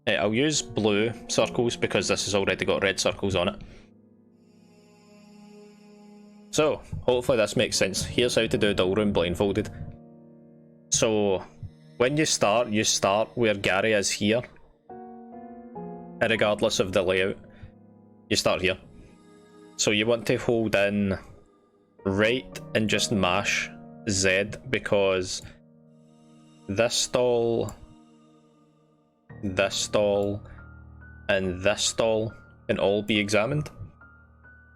I'll use blue circles because this has already got red circles on it. So, hopefully this makes sense. Here's how to do Dull Room Blindfolded. So, when you start where Gary is here. Regardless of the layout. You start here. So you want to hold in right and just mash Z because this stall, and this stall can all be examined.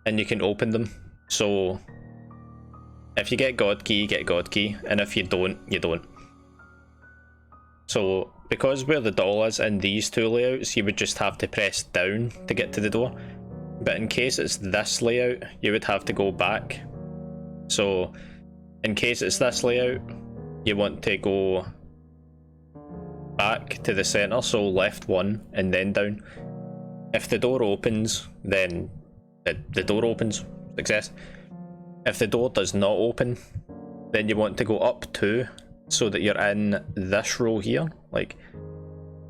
And you can open them. So if you get God key, you get God key, and if you don't, you don't. So because where the doll is in these two layouts, you would just have to press down to get to the door. But in case it's this layout, you would have to go back. So in case it's this layout, you want to go back to the center, so left one and then down. If the door opens, then the door opens. Success. If the door does not open, then you want to go up 2 so that you're in this row here. Like,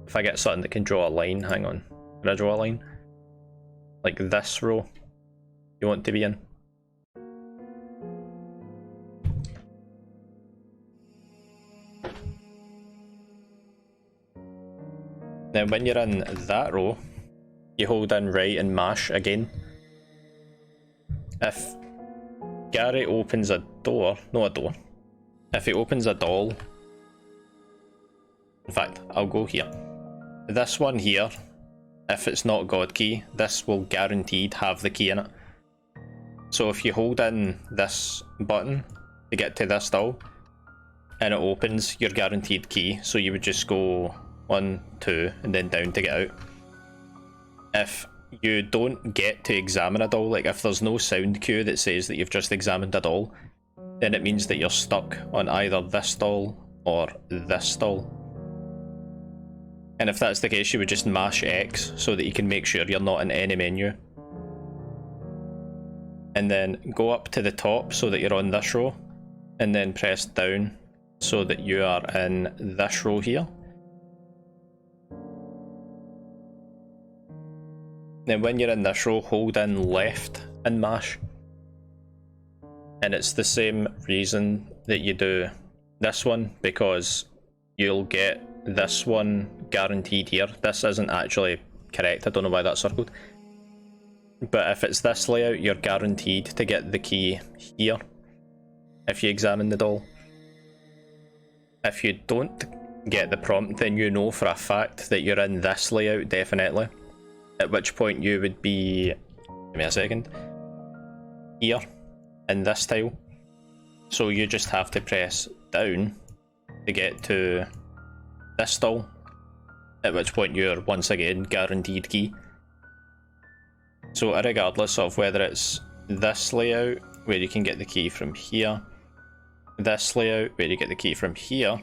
if I get something that can draw a line, hang on. Can I draw a line? Like this row you want to be in. Then when you're in that row, you hold in right and mash again. If Gary opens a door, if he opens a doll, in fact, I'll go here. This one here, if it's not God key, this will guaranteed have the key in it. So if you hold in this button to get to this doll, and it opens, you're guaranteed key, so you would just go 1, 2, and then down to get out. If you don't get to examine a doll, like if there's no sound cue that says that you've just examined a doll, then it means that you're stuck on either this doll or this doll. And if that's the case, you would just mash X so that you can make sure you're not in any menu. And then go up to the top so that you're on this row, and then press down so that you are in this row here. Then when you're in this row, hold in left and mash. And it's the same reason that you do this one, because you'll get this one guaranteed here. This isn't actually correct, I don't know why that's circled. But if it's this layout, you're guaranteed to get the key here if you examine the doll. If you don't get the prompt, then you know for a fact that you're in this layout definitely. At which point you would be, give me a second, here in this tile. So you just have to press down to get to this stall, at which point you're once again guaranteed key. So regardless of whether it's this layout where you can get the key from here, this layout where you get the key from here,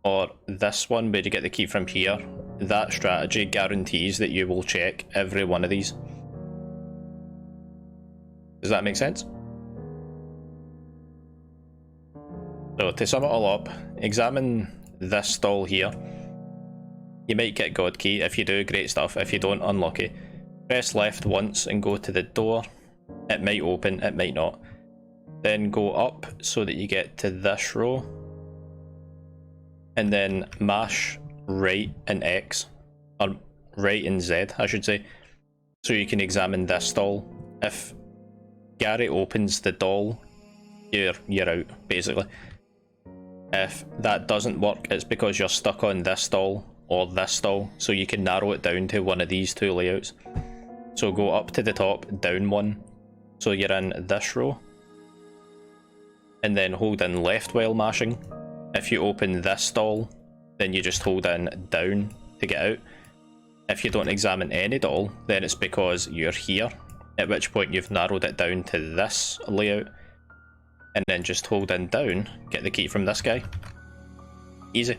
or this one where you get the key from here, that strategy guarantees that you will check every one of these. Does that make sense? So to sum it all up, examine this stall here. You might get God key. If you do, great stuff. If you don't, unlucky. Press left once and go to the door. It might open, it might not. Then go up so that you get to this row. And then mash right and X, or right and Z I should say, so you can this doll. If Gary opens the doll, you're out basically. If that doesn't work, it's because you're stuck on this doll or this doll, so you can narrow it down to one of these two layouts. So go up to the top, down one, so you're in this row, and then hold in left while mashing. If you open this doll, then you just hold in down to get out. If you don't examine any doll, then it's because you're here, at which point you've narrowed it down to this layout, and then just hold in down, get the key from this guy. Easy.